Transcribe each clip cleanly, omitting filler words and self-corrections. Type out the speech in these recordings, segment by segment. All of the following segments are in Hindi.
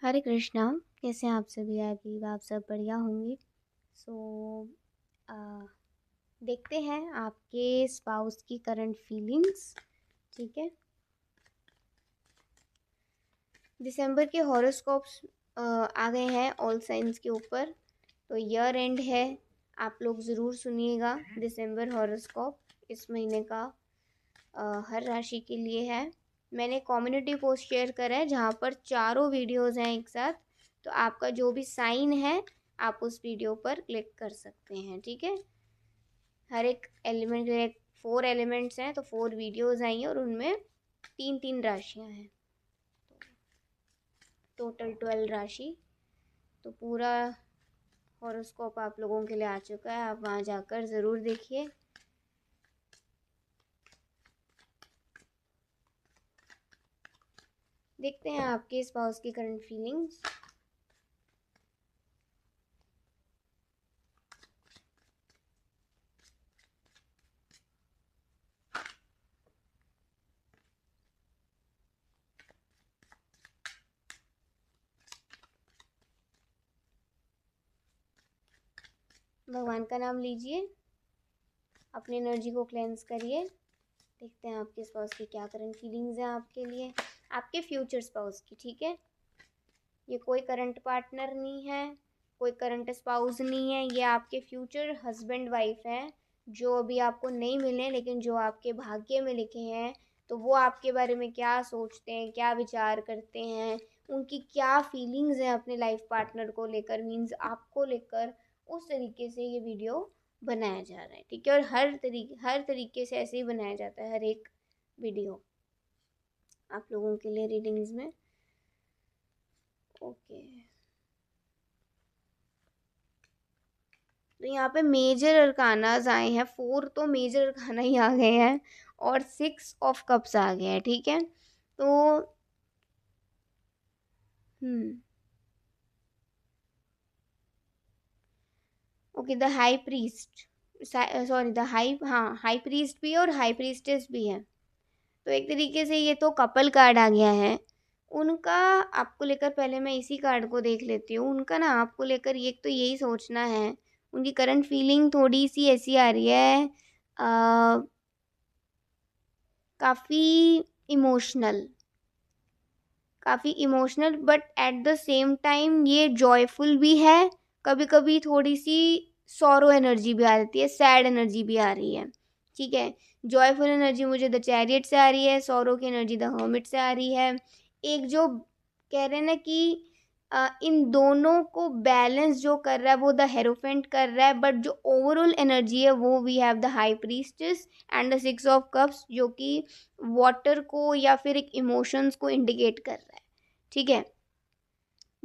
हरे कृष्णा। कैसे हैं आप सभी? आई आप सब बढ़िया होंगे। सो देखते हैं आपके स्पाउस की करंट फीलिंग्स। ठीक है, दिसंबर के हॉरोस्कोप्स आ गए हैं ऑल साइंस के ऊपर। तो ईयर एंड है, आप लोग ज़रूर सुनिएगा। दिसंबर हॉरोस्कोप इस महीने का हर राशि के लिए है। मैंने कम्युनिटी पोस्ट शेयर करा है जहाँ पर चारों वीडियोज़ हैं एक साथ। तो आपका जो भी साइन है आप उस वीडियो पर क्लिक कर सकते हैं। ठीक है, हर एक एलिमेंट, 4 एलिमेंट्स हैं तो 4 वीडियोज़ आई हैं और उनमें 3-3 राशियाँ हैं, टोटल 12 राशि। तो पूरा हॉरोस्कोप आप लोगों के लिए आ चुका है, आप वहाँ जाकर ज़रूर देखिए। देखते हैं आपके स्पाउस की करंट फीलिंग्स। भगवान का नाम लीजिए, अपनी एनर्जी को क्लेंस करिए। देखते हैं आपके स्पाउस की क्या करंट फीलिंग्स हैं आपके लिए, आपके फ्यूचर स्पाउस की। ठीक है, ये कोई करंट पार्टनर नहीं है, कोई करंट स्पाउस नहीं है, ये आपके फ्यूचर हस्बैंड वाइफ हैं जो अभी आपको नहीं मिले लेकिन जो आपके भाग्य में लिखे हैं। तो वो आपके बारे में क्या सोचते हैं, क्या विचार करते हैं, उनकी क्या फीलिंग्स हैं अपने लाइफ पार्टनर को लेकर, मीन्स आपको लेकर, उस तरीके से ये वीडियो बनाया जा रहा है। ठीक है, और हर तरीके से ऐसे ही बनाया जाता है हर एक वीडियो आप लोगों के लिए रीडिंग्स में। ओके, तो यहाँ पे मेजर अरकानाज आए हैं, 4 तो मेजर अरकाना ही आ गए हैं और 6 ऑफ कप्स आ गए हैं। ठीक है, तो okay, the high priest, sorry the high, हाँ हाई प्रीस्ट भी है और हाई प्रीस्टेस भी है। तो एक तरीके से ये तो कपल कार्ड आ गया है उनका आपको लेकर। पहले मैं इसी कार्ड को देख लेती हूँ। उनका ना आपको लेकर एक तो यही सोचना है, उनकी करंट फीलिंग थोड़ी सी ऐसी आ रही है, काफ़ी emotional, but at the same time ये जॉयफुल भी है। कभी कभी थोड़ी सी सॉरो एनर्जी भी आ जाती है, सैड एनर्जी भी आ रही है। ठीक है, जॉयफुल एनर्जी मुझे द चैरियट से आ रही है, सॉरो की एनर्जी द हर्मिट से आ रही है। एक जो कह रहे हैं ना कि इन दोनों को बैलेंस जो कर रहा है वो द हेरोफेंट कर रहा है, बट जो ओवरऑल एनर्जी है वो we have the high priestess and the 6 of cups, जो कि वाटर को या फिर एक इमोशंस को इंडिकेट कर रहा है। ठीक है,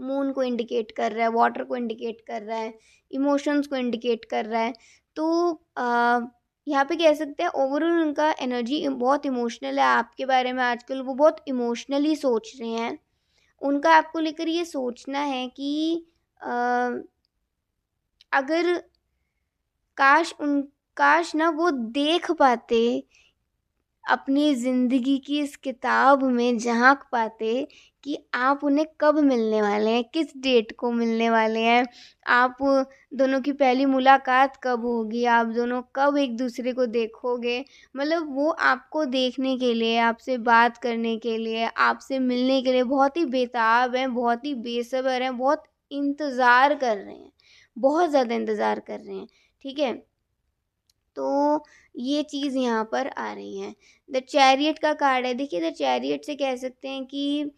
मून को इंडिकेट कर रहा है, वाटर को इंडिकेट कर रहा है, इमोशंस को इंडिकेट कर रहा है। तो यहाँ पे कह सकते हैं ओवरऑल उनका एनर्जी बहुत इमोशनल है आपके बारे में। आजकल वो बहुत इमोशनली सोच रहे हैं। उनका आपको लेकर ये सोचना है कि अगर काश ना वो देख पाते अपनी ज़िंदगी की इस किताब में, झांक पाते कि आप उन्हें कब मिलने वाले हैं, किस डेट को मिलने वाले हैं, आप दोनों की पहली मुलाकात कब होगी, आप दोनों कब एक दूसरे को देखोगे। मतलब वो आपको देखने के लिए, आपसे बात करने के लिए, आपसे मिलने के लिए बहुत ही बेताब हैं, बहुत ही बेसब्र हैं, बहुत इंतज़ार कर रहे हैं, बहुत ज़्यादा इंतज़ार कर रहे हैं। ठीक है, तो ये चीज़ यहाँ पर आ रही है। द चैरियट का कार्ड है। देखिए, द चैरियट से कह सकते हैं कि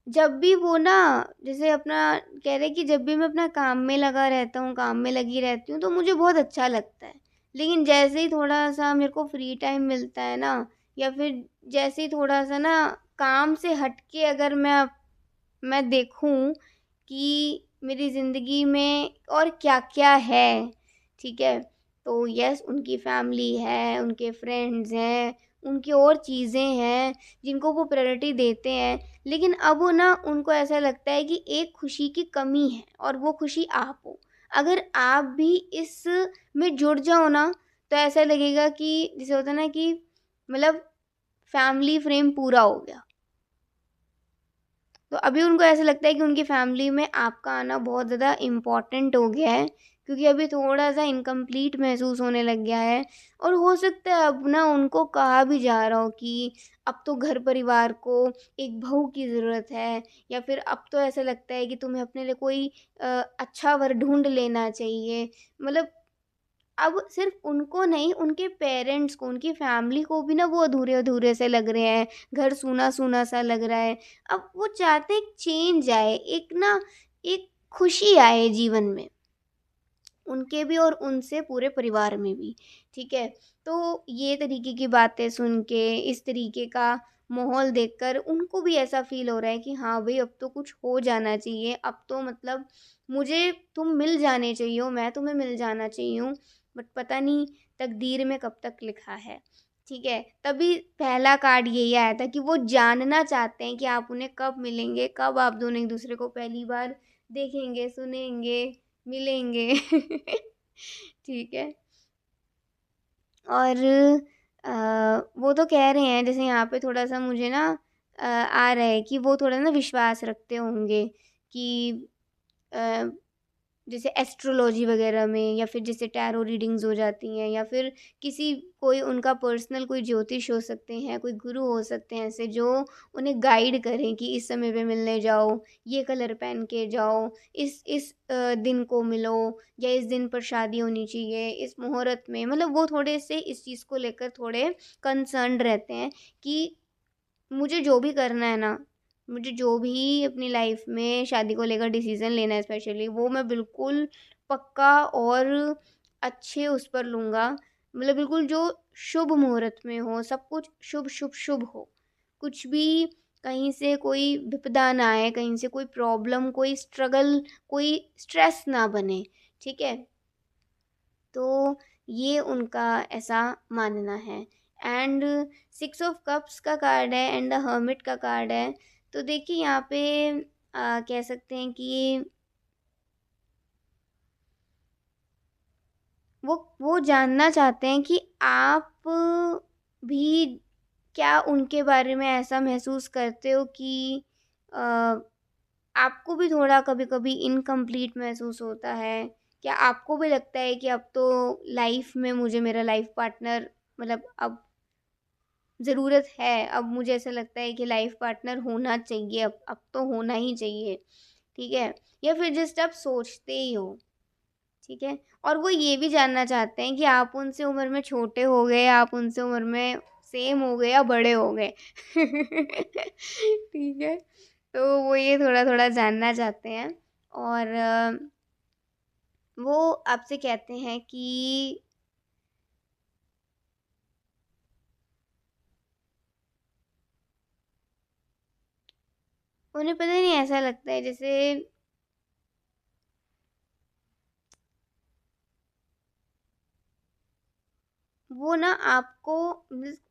जब भी वो ना, जैसे अपना कह रहे कि जब भी मैं अपना काम में लगा रहता हूँ, काम में लगी रहती हूँ तो मुझे बहुत अच्छा लगता है। लेकिन जैसे ही थोड़ा सा मेरे को फ्री टाइम मिलता है ना, या फिर जैसे ही थोड़ा सा ना काम से हट के अगर मैं देखूं कि मेरी ज़िंदगी में और क्या क्या है। ठीक है, तो यस, उनकी फैमिली है, उनके फ्रेंड्स हैं, उनकी और चीज़ें हैं जिनको वो प्रायोरिटी देते हैं। लेकिन अब वो ना उनको ऐसा लगता है कि एक खुशी की कमी है और वो खुशी आप हो। अगर आप भी इस में जुड़ जाओ ना तो ऐसा लगेगा कि जैसे होता है ना कि मतलब फैमिली फ्रेम पूरा हो गया। तो अभी उनको ऐसा लगता है कि उनकी फैमिली में आपका आना बहुत ज़्यादा इम्पोर्टेंट हो गया है, क्योंकि अभी थोड़ा सा इनकम्प्लीट महसूस होने लग गया है। और हो सकता है अब ना उनको कहा भी जा रहा हो कि अब तो घर परिवार को एक बहू की ज़रूरत है, या फिर अब तो ऐसा लगता है कि तुम्हें अपने लिए कोई अच्छा वर ढूंढ लेना चाहिए। मतलब अब सिर्फ उनको नहीं, उनके पेरेंट्स को, उनकी फैमिली को भी ना वो अधूरे अधूरे से लग रहे हैं, घर सूना सूना सा लग रहा है। अब वो चाहते हैं एक चेंज आए, एक ना एक खुशी आए जीवन में, उनके भी और उनसे पूरे परिवार में भी। ठीक है, तो ये तरीके की बातें सुन के, इस तरीके का माहौल देखकर उनको भी ऐसा फील हो रहा है कि हाँ भाई अब तो कुछ हो जाना चाहिए, अब तो मतलब मुझे तुम मिल जाने चाहिए हो, मैं तुम्हें मिल जाना चाहिए हूँ, बट पता नहीं तकदीर में कब तक लिखा है। ठीक है, तभी पहला कार्ड यही आया था कि वो जानना चाहते हैं कि आप उन्हें कब मिलेंगे, कब आप दोनों एक दूसरे को पहली बार देखेंगे, सुनेंगे, मिलेंगे। ठीक है। और वो तो कह रहे हैं, जैसे यहाँ पे थोड़ा सा मुझे ना आ रहा है कि वो थोड़ा ना विश्वास रखते होंगे कि अ, जैसे एस्ट्रोलॉजी वगैरह में, या फिर जैसे टैरो रीडिंग्स हो जाती हैं, या फिर किसी कोई उनका पर्सनल कोई ज्योतिष हो सकते हैं, कोई गुरु हो सकते हैं ऐसे जो उन्हें गाइड करें कि इस समय पे मिलने जाओ, ये कलर पहन के जाओ, इस दिन को मिलो, या इस दिन पर शादी होनी चाहिए, इस मुहूर्त में। मतलब वो थोड़े से इस चीज़ को लेकर थोड़े कंसर्न रहते हैं कि मुझे जो भी करना है ना, मुझे जो भी अपनी लाइफ में शादी को लेकर डिसीजन लेना है स्पेशली, वो मैं बिल्कुल पक्का और अच्छे उस पर लूँगा। मतलब बिल्कुल जो शुभ मुहूर्त में हो, सब कुछ शुभ शुभ शुभ हो, कुछ भी कहीं से कोई विपदा ना आए, कहीं से कोई प्रॉब्लम, कोई स्ट्रगल, कोई स्ट्रेस ना बने। ठीक है, तो ये उनका ऐसा मानना है। एंड 6 ऑफ कप्स का कार्ड है एंड द हर्मिट का कार्ड है। तो देखिए यहाँ पे कह सकते हैं कि वो जानना चाहते हैं कि आप भी क्या उनके बारे में ऐसा महसूस करते हो कि अ, आपको भी थोड़ा कभी-कभी इनकम्प्लीट महसूस होता है? क्या आपको भी लगता है कि अब तो लाइफ में मुझे मेरा लाइफ पार्टनर, मतलब अब ज़रूरत है, अब मुझे ऐसा लगता है कि लाइफ पार्टनर होना चाहिए, अब तो होना ही चाहिए, ठीक है? या फिर जस्ट आप सोचते ही हो, ठीक है? और वो ये भी जानना चाहते हैं कि आप उनसे उम्र में छोटे हो गए, आप उनसे उम्र में सेम हो गए या बड़े हो गए। ठीक है? तो वो ये थोड़ा-थोड़ा जानना चाहते हैं। और वो आपसे कहते हैं कि उन्हें पता नहीं, ऐसा लगता है जैसे वो ना आपको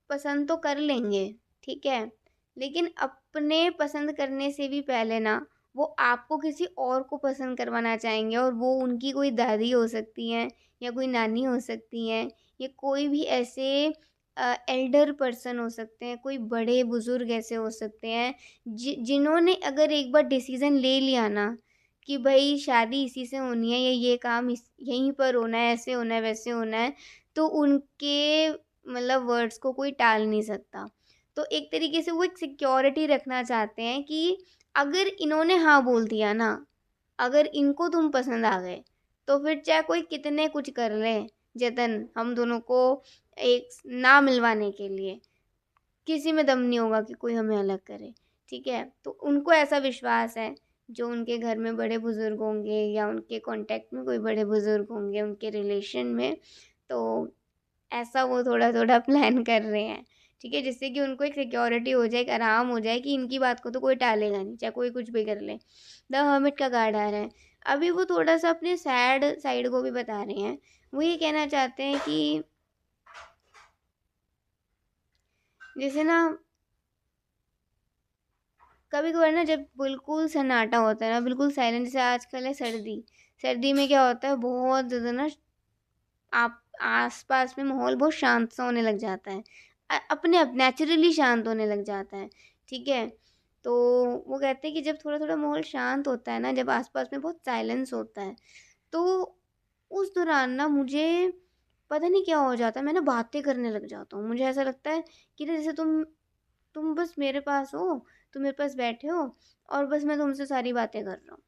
पसंद तो कर लेंगे, ठीक है? लेकिन अपने पसंद करने से भी पहले ना वो आपको किसी और को पसंद करवाना चाहेंगे, और वो उनकी कोई दादी हो सकती हैं, या कोई नानी हो सकती हैं, या कोई भी ऐसे एल्डर पर्सन हो सकते हैं, कोई बड़े बुजुर्ग ऐसे हो सकते हैं जिन्होंने अगर एक बार डिसीजन ले लिया ना कि भाई शादी इसी से होनी है, या ये काम इस यहीं पर होना है, ऐसे होना है, वैसे होना है, तो उनके मतलब वर्ड्स को कोई टाल नहीं सकता। तो एक तरीके से वो एक सिक्योरिटी रखना चाहते हैं कि अगर इन्होंने हाँ बोल दिया ना, अगर इनको तुम पसंद आ गए, तो फिर चाहे कोई कितने कुछ कर ले जतन हम दोनों को एक ना मिलवाने के लिए, किसी में दम नहीं होगा कि कोई हमें अलग करे। ठीक है, तो उनको ऐसा विश्वास है, जो उनके घर में बड़े बुजुर्ग होंगे, या उनके कांटेक्ट में कोई बड़े बुजुर्ग होंगे उनके रिलेशन में, तो ऐसा वो थोड़ा-थोड़ा प्लान कर रहे हैं, ठीक है? जिससे कि उनको एक सिक्योरिटी हो जाए, एक आराम हो जाए कि इनकी बात को तो कोई टालेगा नहीं, चाहे कोई कुछ भी कर ले। द हर्मिट का कार्ड आ रहा है। अभी वो थोड़ा-सा अपने सैड साइड को भी बता रहे हैं। वो ये कहना चाहते हैं कि जैसे ना कभी-कभार ना जब बिल्कुल सन्नाटा होता है ना, बिल्कुल साइलेंट, जैसे आजकल है सर्दी, सर्दी में क्या होता है बहुत ज़्यादा ना आप आस-पास में माहौल बहुत शांत सा होने लग जाता है। अपने आप नेचुरली शांत होने लग जाता है। ठीक है, तो वो कहते हैं कि जब थोड़ा थोड़ा माहौल शांत होता है ना, जब आसपास में बहुत साइलेंस होता है, तो उस दौरान ना मुझे पता नहीं क्या हो जाता है, मैं ना बातें करने लग जाता हूँ। मुझे ऐसा लगता है कि ना जैसे तुम बस मेरे पास हो, तुम मेरे पास बैठे हो और बस मैं तुमसे सारी बातें कर रहा हूँ।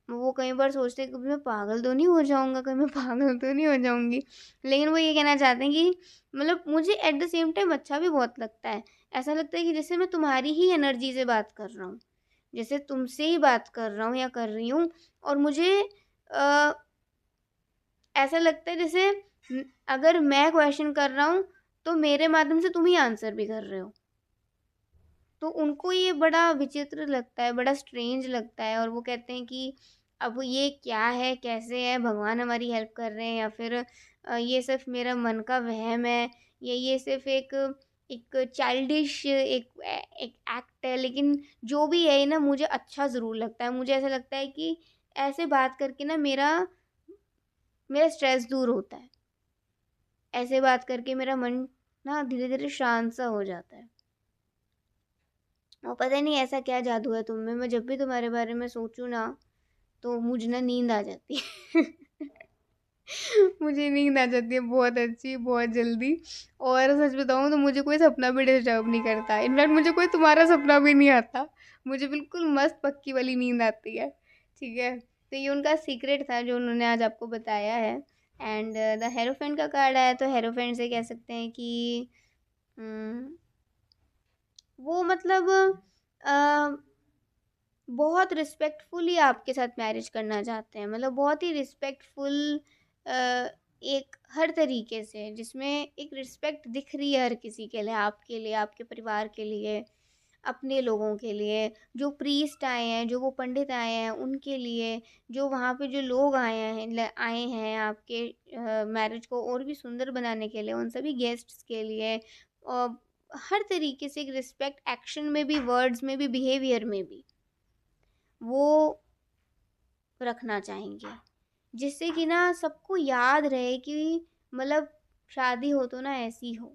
वो कई बार सोचते हैं कभी मैं पागल तो नहीं हो जाऊँगा, कभी मैं पागल तो नहीं हो जाऊँगी। लेकिन वो ये कहना चाहते हैं कि मतलब मुझे एट द सेम टाइम अच्छा भी बहुत लगता है। ऐसा लगता है कि जैसे मैं तुम्हारी ही एनर्जी से बात कर रहा हूँ, जैसे तुमसे ही बात कर रहा हूँ या कर रही हूँ। और मुझे अ, ऐसा लगता है जैसे अगर मैं क्वेश्चन कर रहा हूँ, तो मेरे माध्यम से तुम ही आंसर भी कर रहे हो। तो उनको ये बड़ा विचित्र लगता है, बड़ा स्ट्रेंज लगता है, और वो कहते हैं कि अब ये क्या है, कैसे है, भगवान हमारी हेल्प कर रहे हैं या फिर ये सिर्फ मेरा मन का वहम है, या ये सिर्फ एक एक चाइल्डिश एक एक्ट है। लेकिन जो भी है ना, मुझे अच्छा ज़रूर लगता है। मुझे ऐसा लगता है कि ऐसे बात करके ना मेरा मेरा स्ट्रेस दूर होता है। ऐसे बात करके मेरा मन ना धीरे धीरे शांत सा हो जाता है। और पता नहीं ऐसा क्या जादू है तुम में, मैं जब भी तुम्हारे बारे में सोचूं ना, तो मुझे ना नींद आ जाती है। मुझे नींद आ जाती है बहुत अच्छी, बहुत जल्दी। और सच बताऊं तो मुझे कोई सपना भी डिस्टर्ब नहीं करता, इनफैक्ट मुझे कोई तुम्हारा सपना भी नहीं आता। मुझे बिल्कुल मस्त पक्की वाली नींद आती है। ठीक है, तो ये उनका सीक्रेट था जो उन्होंने आज आपको बताया है। एंड द हेरोफेंट का कार्ड आया, तो हेरोफेंट से कह सकते हैं कि हम्म, वो मतलब बहुत रिस्पेक्टफुली आपके साथ मैरिज करना चाहते हैं, मतलब बहुत ही रिस्पेक्टफुल, एक हर तरीके से जिसमें एक रिस्पेक्ट दिख रही है हर किसी के लिए, आपके लिए, आपके परिवार के लिए, अपने लोगों के लिए, जो प्रीस्ट आए हैं, जो वो पंडित आए हैं उनके लिए, जो वहाँ पे जो लोग आए हैं आपके मैरिज को और भी सुंदर बनाने के लिए, उन सभी गेस्ट्स के लिए। और हर तरीके से एक रिस्पेक्ट, एक्शन में भी, वर्ड्स में भी, बिहेवियर में भी वो रखना चाहेंगे, जिससे कि ना सबको याद रहे कि मतलब शादी हो तो ना ऐसी हो,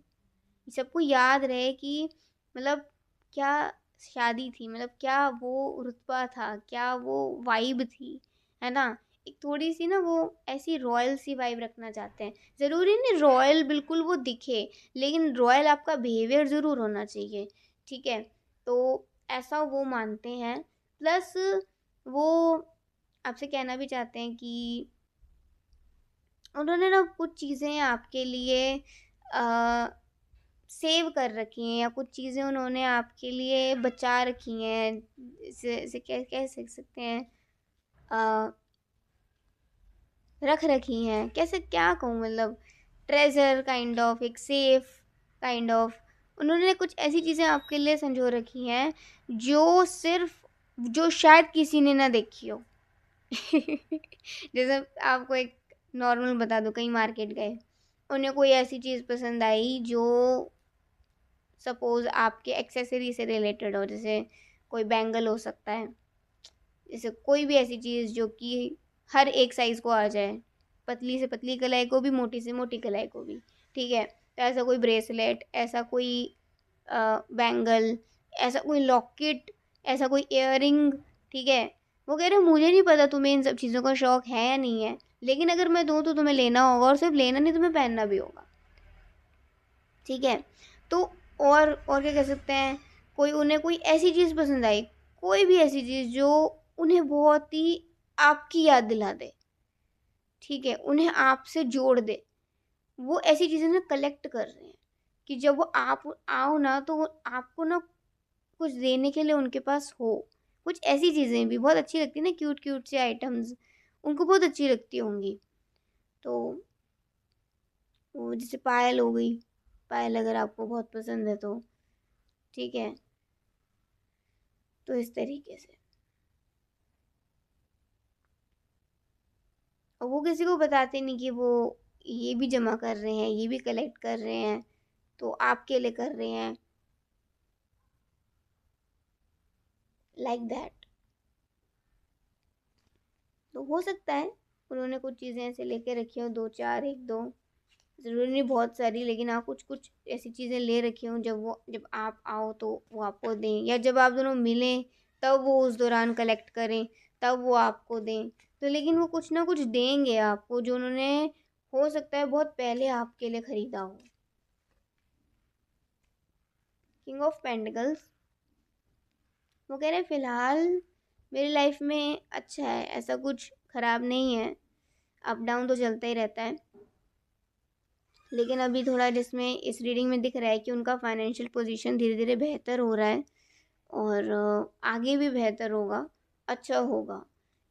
सबको याद रहे कि मतलब क्या शादी थी, मतलब क्या वो रुतबा था, क्या वो वाइब थी, है ना। एक थोड़ी सी ना वो ऐसी रॉयल सी वाइब रखना चाहते हैं। ज़रूरी नहीं रॉयल बिल्कुल वो दिखे, लेकिन रॉयल आपका बिहेवियर ज़रूर होना चाहिए। ठीक है, तो ऐसा वो मानते हैं। प्लस वो आपसे कहना भी चाहते हैं कि उन्होंने ना कुछ चीज़ें आपके लिए सेव कर रखी हैं, या कुछ चीज़ें उन्होंने आपके लिए बचा रखी हैं। इसे कह कह सकते हैं, अ, रख रखी हैं, कैसे क्या कहूँ, मतलब ट्रेजर काइंड ऑफ, एक सेफ काइंड ऑफ। उन्होंने कुछ ऐसी चीज़ें आपके लिए संजो रखी हैं जो सिर्फ, जो शायद किसी ने ना देखी हो। जैसे आपको एक नॉर्मल बता दो, कहीं मार्केट गए, उन्हें कोई ऐसी चीज़ पसंद आई जो सपोज़ आपके एक्सेसरी से रिलेटेड हो, जैसे कोई बैंगल हो सकता है, जैसे कोई भी ऐसी चीज़ जो कि हर एक साइज़ को आ जाए, पतली से पतली कलाई को भी, मोटी से मोटी कलाई को भी। ठीक है, तो ऐसा कोई ब्रेसलेट, ऐसा कोई बैंगल, ऐसा कोई लॉकेट, ऐसा कोई इयररिंग। ठीक है, वो कह रहे मुझे नहीं पता तुम्हें इन सब चीज़ों का शौक़ है या नहीं है, लेकिन अगर मैं दूँ तो तुम्हें लेना होगा, और सिर्फ लेना नहीं, तुम्हें पहनना भी होगा। ठीक है, तो और क्या कह सकते हैं, कोई उन्हें कोई ऐसी चीज़ पसंद आई, कोई भी ऐसी चीज़ जो उन्हें बहुत ही आपकी याद दिला दे, ठीक है, उन्हें आपसे जोड़ दे, वो ऐसी चीज़ें ना कलेक्ट कर रहे हैं कि जब वो आप आओ ना, तो वो आपको ना कुछ देने के लिए उनके पास हो। कुछ ऐसी चीज़ें भी बहुत अच्छी लगती है ना, क्यूट क्यूट से आइटम्स, उनको बहुत अच्छी लगती होंगी। तो वो जैसे पायल हो गई, पायल अगर आपको बहुत पसंद है तो ठीक है, तो इस तरीके से। और वो किसी को बताते नहीं कि वो ये भी जमा कर रहे हैं, ये भी कलेक्ट कर रहे हैं, तो आपके लिए कर रहे हैं, लाइक दैट। तो हो सकता है उन्होंने कुछ चीज़ें ऐसे लेके रखी हो, दो चार, एक दो, ज़रूरी नहीं बहुत सारी, लेकिन हाँ कुछ कुछ ऐसी चीज़ें ले रखी हूँ जब आप आओ तो वो आपको दें, या जब आप दोनों मिलें तब वो उस दौरान कलेक्ट करें, तब वो आपको दें। तो लेकिन वो कुछ ना कुछ देंगे आपको जो उन्होंने हो सकता है बहुत पहले आपके लिए ख़रीदा हो। किंग ऑफ पेंटिकल्स वो कह रहे हैं फ़िलहाल मेरी लाइफ में अच्छा है, ऐसा कुछ ख़राब नहीं है, अप डाउन तो चलता ही रहता है। लेकिन अभी थोड़ा जिसमें इस रीडिंग में दिख रहा है कि उनका फाइनेंशियल पोजीशन धीरे धीरे बेहतर हो रहा है, और आगे भी बेहतर होगा, अच्छा होगा।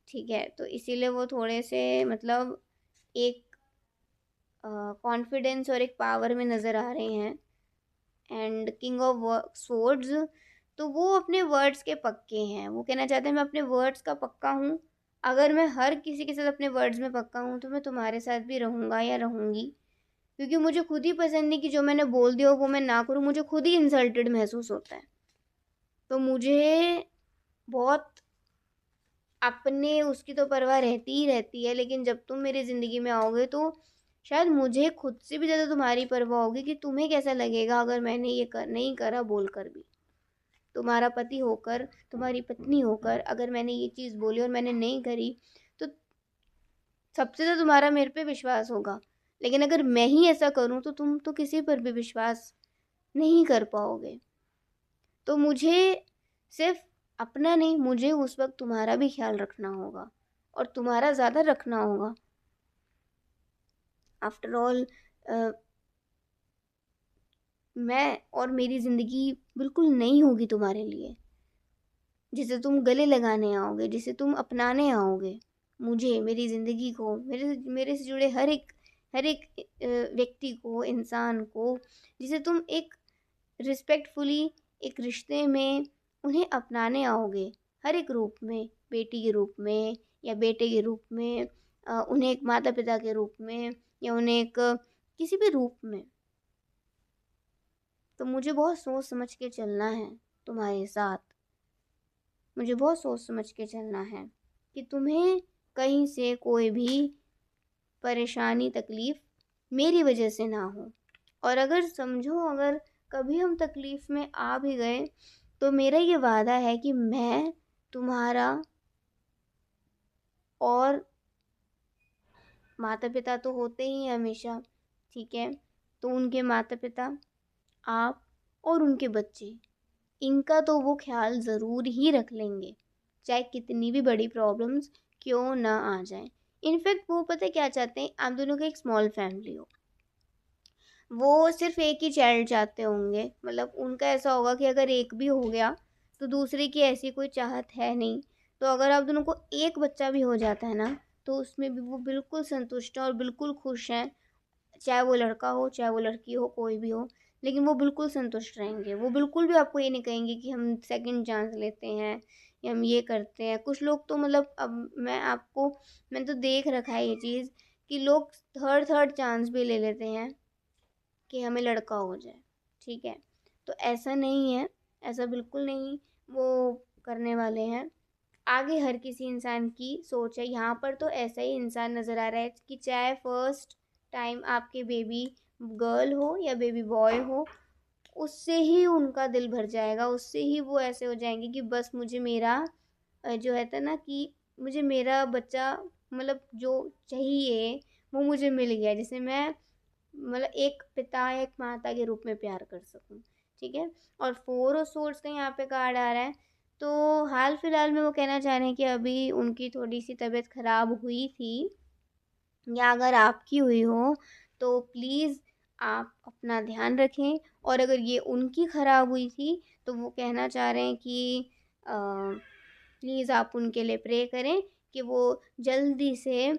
ठीक है, तो इसीलिए वो थोड़े से मतलब एक कॉन्फिडेंस और एक पावर में नज़र आ रहे हैं। एंड किंग ऑफ स्वॉर्ड्स, तो वो अपने वर्ड्स के पक्के हैं। वो कहना चाहते हैं मैं अपने वर्ड्स का पक्का हूँ, अगर मैं हर किसी के साथ अपने वर्ड्स में पक्का हूँ तो मैं तुम्हारे साथ भी रहूँगा या रहूँगी, क्योंकि मुझे खुद ही पसंद नहीं कि जो मैंने बोल दिया हो वो मैं ना करूँ, मुझे खुद ही इंसल्टेड महसूस होता है। तो मुझे बहुत अपने उसकी तो परवाह रहती ही रहती है, लेकिन जब तुम मेरी ज़िंदगी में आओगे तो शायद मुझे खुद से भी ज़्यादा तुम्हारी परवाह होगी कि तुम्हें कैसा लगेगा अगर मैंने ये नहीं करा बोल कर भी। तुम्हारा पति होकर, तुम्हारी पत्नी होकर अगर मैंने ये चीज़ बोली और मैंने नहीं करी, तो सबसे ज़्यादा तुम्हारा मेरे पे विश्वास होगा। लेकिन अगर मैं ही ऐसा करूँ तो तुम तो किसी पर भी विश्वास नहीं कर पाओगे। तो मुझे सिर्फ अपना नहीं, मुझे उस वक्त तुम्हारा भी ख्याल रखना होगा, और तुम्हारा ज़्यादा रखना होगा। आफ्टर ऑल मैं और मेरी ज़िंदगी बिल्कुल नई होगी तुम्हारे लिए, जिसे तुम गले लगाने आओगे, जिसे तुम अपनाने आओगे। मुझे, मेरी ज़िंदगी को, मेरे मेरे से जुड़े हर एक व्यक्ति को, इंसान को, जिसे तुम एक रिस्पेक्टफुली एक रिश्ते में उन्हें अपनाने आओगे, हर एक रूप में, बेटी के रूप में या बेटे के रूप में, उन्हें एक माता पिता के रूप में, या उन्हें एक किसी भी रूप में। तो मुझे बहुत सोच समझ के चलना है तुम्हारे साथ, मुझे बहुत सोच समझ के चलना है कि तुम्हें कहीं से कोई भी परेशानी तकलीफ़ मेरी वजह से ना हो। और अगर समझो अगर कभी हम तकलीफ़ में आ भी गए तो मेरा ये वादा है कि मैं तुम्हारा, और माता पिता तो होते ही हैं हमेशा, ठीक है, तो उनके माता पिता, आप और उनके बच्चे, इनका तो वो ख्याल ज़रूर ही रख लेंगे, चाहे कितनी भी बड़ी प्रॉब्लम्स क्यों ना आ जाए। इनफैक्ट वो पता है क्या चाहते हैं, आप दोनों का एक स्मॉल फैमिली हो। वो सिर्फ एक ही चाइल्ड चाहते होंगे, मतलब उनका ऐसा होगा कि अगर एक भी हो गया तो दूसरे की ऐसी कोई चाहत है नहीं। तो अगर आप दोनों को एक बच्चा भी हो जाता है ना, तो उसमें भी वो बिल्कुल संतुष्ट हैं और बिल्कुल खुश हैं, चाहे वो लड़का हो चाहे वो लड़की हो, कोई भी हो, लेकिन वो बिल्कुल संतुष्ट रहेंगे। वो बिल्कुल भी आपको ये नहीं कहेंगे कि हम सेकंड चांस लेते हैं या हम ये करते हैं। कुछ लोग तो मतलब अब मैंने तो देख रखा है ये चीज़ कि लोग थर्ड थर्ड चांस भी ले लेते हैं कि हमें लड़का हो जाए, ठीक है। तो ऐसा नहीं है, ऐसा बिल्कुल नहीं वो करने वाले हैं। आगे हर किसी इंसान की सोच है, यहाँ पर तो ऐसा ही इंसान नज़र आ रहा है कि चाहे फर्स्ट टाइम आपके बेबी गर्ल हो या बेबी बॉय हो, उससे ही उनका दिल भर जाएगा, उससे ही वो ऐसे हो जाएंगे कि बस मुझे मेरा जो है था ना कि मुझे मेरा बच्चा मतलब जो चाहिए वो मुझे मिल गया, जिसे मैं मतलब एक पिता या एक माता के रूप में प्यार कर सकूं, ठीक है। और फोर ऑफ सोर्स का यहाँ पे कार्ड आ रहा है, तो हाल फिलहाल में वो कहना चाह रहे हैं कि अभी उनकी थोड़ी सी तबीयत खराब हुई थी, या अगर आपकी हुई हो तो प्लीज़ आप अपना ध्यान रखें। और अगर ये उनकी ख़राब हुई थी तो वो कहना चाह रहे हैं कि प्लीज़ आप उनके लिए प्रे करें कि वो जल्दी से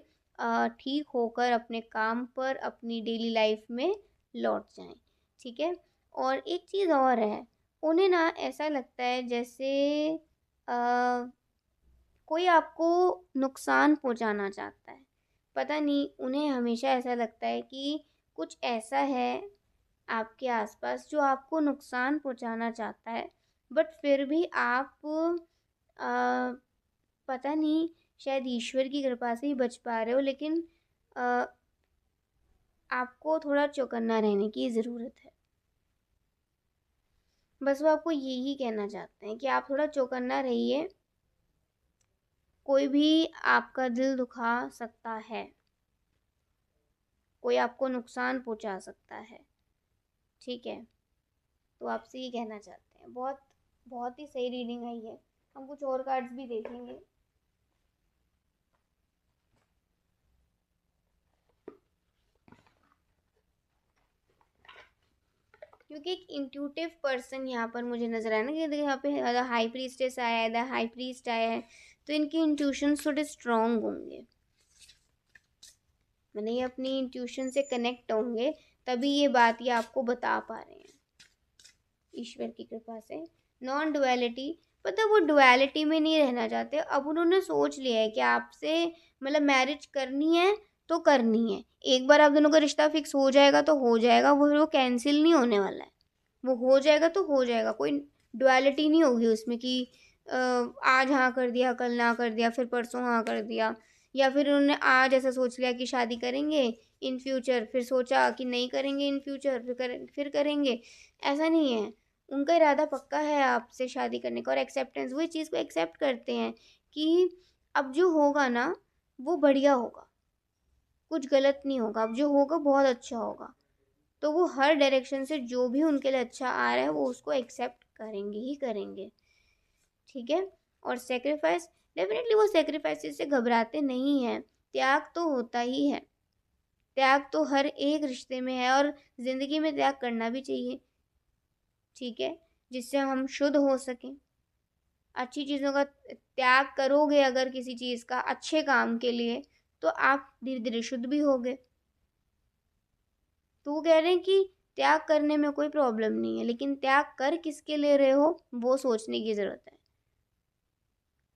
ठीक होकर अपने काम पर, अपनी डेली लाइफ में लौट जाएं, ठीक है। और एक चीज़ और है, उन्हें ना ऐसा लगता है जैसे अ, कोई आपको नुकसान पहुंचाना चाहता है। पता नहीं, उन्हें हमेशा ऐसा लगता है कि कुछ ऐसा है आपके आसपास जो आपको नुकसान पहुंचाना चाहता है, बट फिर भी आप पता नहीं, शायद ईश्वर की कृपा से ही बच पा रहे हो, लेकिन आपको थोड़ा चौकन्ना रहने की ज़रूरत है। बस वो आपको यही कहना चाहते हैं कि आप थोड़ा चौकन्ना रहिए, कोई भी आपका दिल दुखा सकता है, कोई आपको नुकसान पहुंचा सकता है, ठीक है। तो आपसे ये कहना चाहते हैं। बहुत बहुत ही सही रीडिंग आई है। हम कुछ और कार्ड्स भी देखेंगे। क्योंकि एक इंट्यूटिव पर्सन यहाँ पर मुझे नजर आया ना, कि देखिए यहाँ पे द हाई प्रीस्टेस आया है, द हाई प्रीस्ट आया है, तो इनके इंट्यूशन थोड़े स्ट्रांग होंगे, मैंने ये अपनी इंट्यूशन से कनेक्ट होंगे, तभी ये बात ये आपको बता पा रहे हैं ईश्वर की कृपा से। नॉन डुअलिटी, पता वो डुअलिटी में नहीं रहना चाहते। अब उन्होंने सोच लिया है कि आपसे मतलब मैरिज करनी है तो करनी है। एक बार आप दोनों का रिश्ता फिक्स हो जाएगा तो हो जाएगा, वो कैंसिल नहीं होने वाला है। वो हो जाएगा तो हो जाएगा, कोई डुअलिटी नहीं होगी उसमें कि आज हाँ कर दिया, कल ना कर दिया, फिर परसों हाँ कर दिया, या फिर उन्होंने आज ऐसा सोच लिया कि शादी करेंगे इन फ्यूचर, फिर सोचा कि नहीं करेंगे इन फ्यूचर, फिर करेंगे। ऐसा नहीं है, उनका इरादा पक्का है आपसे शादी करने का, और एक्सेप्टेंस, वो इस चीज़ को एक्सेप्ट करते हैं कि अब जो होगा ना वो बढ़िया होगा, कुछ गलत नहीं होगा, अब जो होगा बहुत अच्छा होगा। तो वो हर डायरेक्शन से जो भी उनके लिए अच्छा आ रहा है वो उसको एक्सेप्ट करेंगे ही करेंगे, ठीक है। और सेक्रीफाइस, डेफिनेटली वो सेक्रीफाइस से घबराते नहीं हैं। त्याग तो होता ही है, त्याग तो हर एक रिश्ते में है, और ज़िंदगी में त्याग करना भी चाहिए, ठीक है, जिससे हम शुद्ध हो सकें। अच्छी चीज़ों का त्याग करोगे अगर किसी चीज़ का अच्छे काम के लिए, तो आप धीरे धीरे शुद्ध भी होगे। तो वो कह रहे हैं कि त्याग करने में कोई प्रॉब्लम नहीं है, लेकिन त्याग कर किसके ले रहे हो वो सोचने की ज़रूरत है।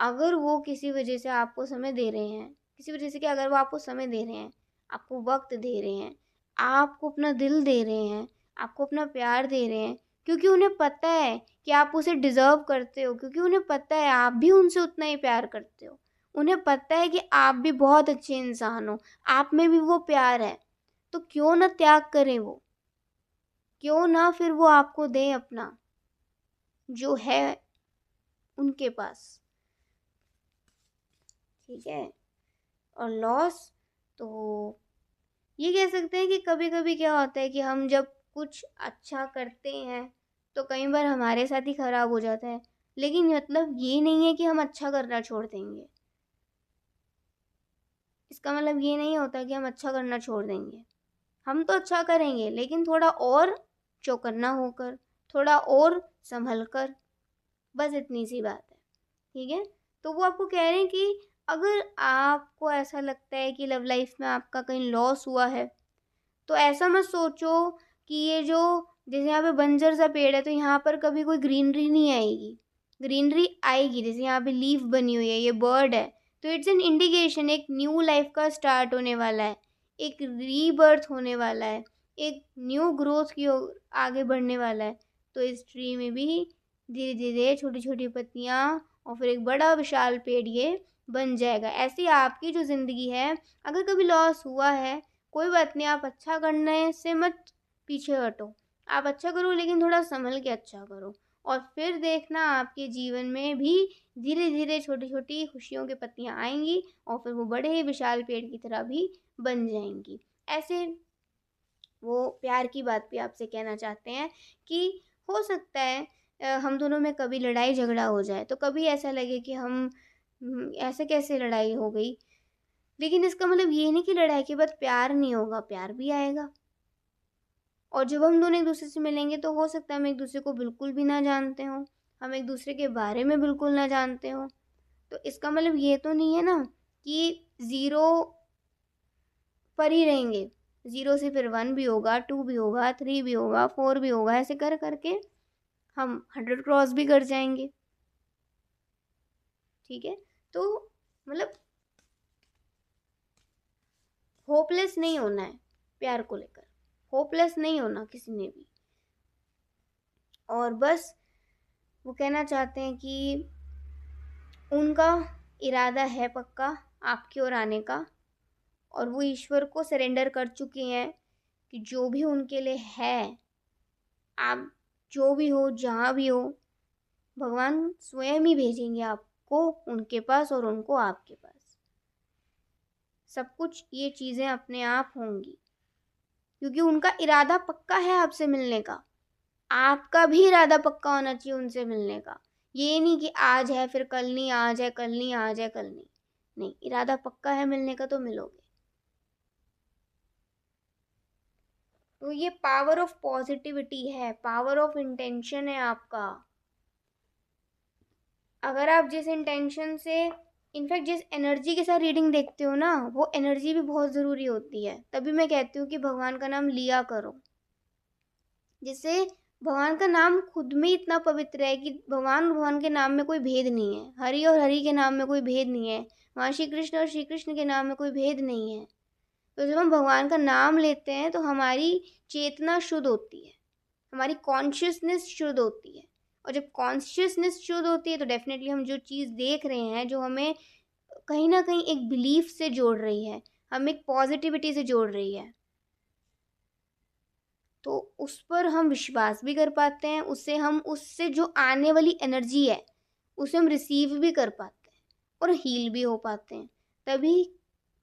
अगर वो किसी वजह से आपको समय दे रहे हैं, किसी वजह से क्या, अगर वो आपको समय दे रहे हैं, आपको वक्त दे रहे हैं, आपको अपना दिल दे रहे हैं, आपको अपना प्यार दे रहे हैं, क्योंकि उन्हें पता है कि आप उसे डिज़र्व करते हो, क्योंकि उन्हें पता है आप भी उनसे उतना ही प्यार करते हो, उन्हें पता है कि आप भी बहुत अच्छे इंसान हो, आप में भी वो प्यार है, तो क्यों ना त्याग करें वो, क्यों ना फिर वो आपको दें अपना जो है उनके पास, ठीक है। और लॉस, तो ये कह सकते हैं कि कभी कभी क्या होता है कि हम जब कुछ अच्छा करते हैं तो कई बार हमारे साथ ही खराब हो जाता है, लेकिन मतलब ये नहीं है कि हम अच्छा करना छोड़ देंगे। इसका मतलब ये नहीं होता कि हम अच्छा करना छोड़ देंगे, हम तो अच्छा करेंगे लेकिन थोड़ा और चौकन्ना होकर, थोड़ा और संभल कर, बस इतनी सी बात है, ठीक है। तो वो आपको कह रहे हैं कि अगर आपको ऐसा लगता है कि लव लाइफ में आपका कहीं लॉस हुआ है, तो ऐसा मत सोचो कि ये जो, जैसे यहाँ पे बंजर सा पेड़ है तो यहाँ पर कभी कोई ग्रीनरी नहीं आएगी, ग्रीनरी आएगी। जैसे यहाँ पे लीफ बनी हुई है, ये बर्ड है, तो इट्स एन इंडिकेशन, एक न्यू लाइफ का स्टार्ट होने वाला है, एक रीबर्थ होने वाला है, एक न्यू ग्रोथ की ओर आगे बढ़ने वाला है। तो इस ट्री में भी धीरे धीरे छोटी छोटी पत्तियाँ और फिर एक बड़ा विशाल पेड़ ये बन जाएगा। ऐसी आपकी जो ज़िंदगी है, अगर कभी लॉस हुआ है, कोई बात नहीं, आप अच्छा करने से मत पीछे हटो, आप अच्छा करो लेकिन थोड़ा संभल के अच्छा करो, और फिर देखना आपके जीवन में भी धीरे धीरे छोटी छोटी खुशियों की पत्तियां आएंगी, और फिर वो बड़े ही विशाल पेड़ की तरह भी बन जाएंगी। ऐसे वो प्यार की बात भी आपसे कहना चाहते हैं कि हो सकता है हम दोनों में कभी लड़ाई झगड़ा हो जाए, तो कभी ऐसा लगे कि हम ऐसे कैसे लड़ाई हो गई, लेकिन इसका मतलब ये नहीं कि लड़ाई के बाद प्यार नहीं होगा, प्यार भी आएगा। और जब हम दोनों एक दूसरे से मिलेंगे तो हो सकता है हम एक दूसरे को बिल्कुल भी ना जानते हों, हम एक दूसरे के बारे में बिल्कुल ना जानते हों। तो इसका मतलब ये तो नहीं है ना कि ज़ीरो पर ही रहेंगे, ज़ीरो से फिर 1 भी होगा, 2 भी होगा, 3 भी होगा, 4 भी होगा, ऐसे कर करके हम 100 क्रॉस भी कर जाएंगे, ठीक है। तो मतलब होपलेस नहीं होना है प्यार को लेकर, होपलेस नहीं होना किसी ने भी। और बस वो कहना चाहते हैं कि उनका इरादा है पक्का आपकी ओर आने का, और वो ईश्वर को सरेंडर कर चुके हैं कि जो भी उनके लिए है, आप जो भी हो, जहाँ भी हो, भगवान स्वयं ही भेजेंगे आपको उनके पास और उनको आपके पास। सब कुछ ये चीज़ें अपने आप होंगी, क्योंकि उनका इरादा पक्का है आपसे मिलने का। आपका भी इरादा पक्का होना चाहिए उनसे मिलने का। ये नहीं कि आज है फिर कल नहीं, आज है कल नहीं, आज है कल नहीं। नहीं, इरादा पक्का है मिलने का तो मिलोगे। तो ये पावर ऑफ पॉजिटिविटी है, पावर ऑफ इंटेंशन है आपका। अगर आप जिस इंटेंशन से, इनफैक्ट जिस एनर्जी के साथ रीडिंग देखते हो ना, वो एनर्जी भी बहुत ज़रूरी होती है। तभी मैं कहती हूँ कि भगवान का नाम लिया करो, जिससे भगवान का नाम खुद में इतना पवित्र है कि भगवान के नाम में कोई भेद नहीं है। हरि और हरि के नाम में कोई भेद नहीं है, वहाँ श्री कृष्ण और श्री कृष्ण के नाम में कोई भेद नहीं है। तो जब हम भगवान का नाम लेते हैं तो हमारी चेतना शुद्ध होती है, हमारी कॉन्शियसनेस शुद्ध होती है। और जब कॉन्शियसनेस शुद्ध होती है तो डेफिनेटली हम जो चीज़ देख रहे हैं, जो हमें कहीं ना कहीं एक बिलीफ से जोड़ रही है, हम एक पॉजिटिविटी से जोड़ रही है, तो उस पर हम विश्वास भी कर पाते हैं। उससे जो आने वाली एनर्जी है उसे हम रिसीव भी कर पाते हैं और हील भी हो पाते हैं। तभी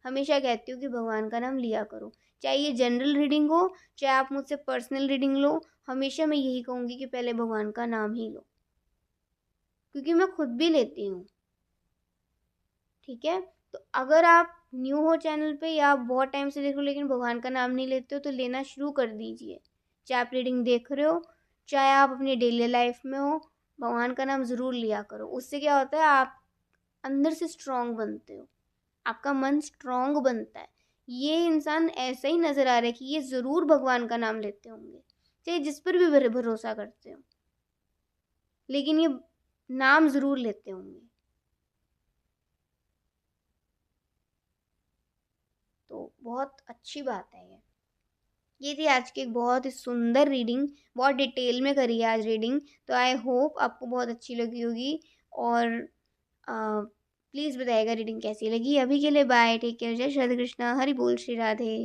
हमेशा कहती हूँ कि भगवान का नाम लिया करो, चाहे ये जनरल रीडिंग हो, चाहे आप मुझसे पर्सनल रीडिंग लो। हमेशा मैं यही कहूँगी कि पहले भगवान का नाम ही लो, क्योंकि मैं खुद भी लेती हूँ। ठीक है, तो अगर आप न्यू हो चैनल पे या आप बहुत टाइम से देख रहे हो लेकिन भगवान का नाम नहीं लेते हो, तो लेना शुरू कर दीजिए। चाहे आप रीडिंग देख रहे हो, चाहे आप अपनी डेली लाइफ में हो, भगवान का नाम ज़रूर लिया करो। उससे क्या होता है, आप अंदर से स्ट्रांग बनते हो, आपका मन स्ट्रांग बनता है। ये इंसान ऐसा ही नज़र आ रहा है कि ये ज़रूर भगवान का नाम लेते होंगे, चाहे जिस पर भी भरोसा करते हो, लेकिन ये नाम ज़रूर लेते होंगे। तो बहुत अच्छी बात है ये थी आज की एक बहुत ही सुंदर रीडिंग, बहुत डिटेल में करी है आज रीडिंग। तो आई होप आपको बहुत अच्छी लगी होगी, और प्लीज़ बताइएगा रीडिंग कैसी लगी। अभी के लिए बाय, टेक केयर, जय श्री कृष्णा, हरि बोल, श्री राधे।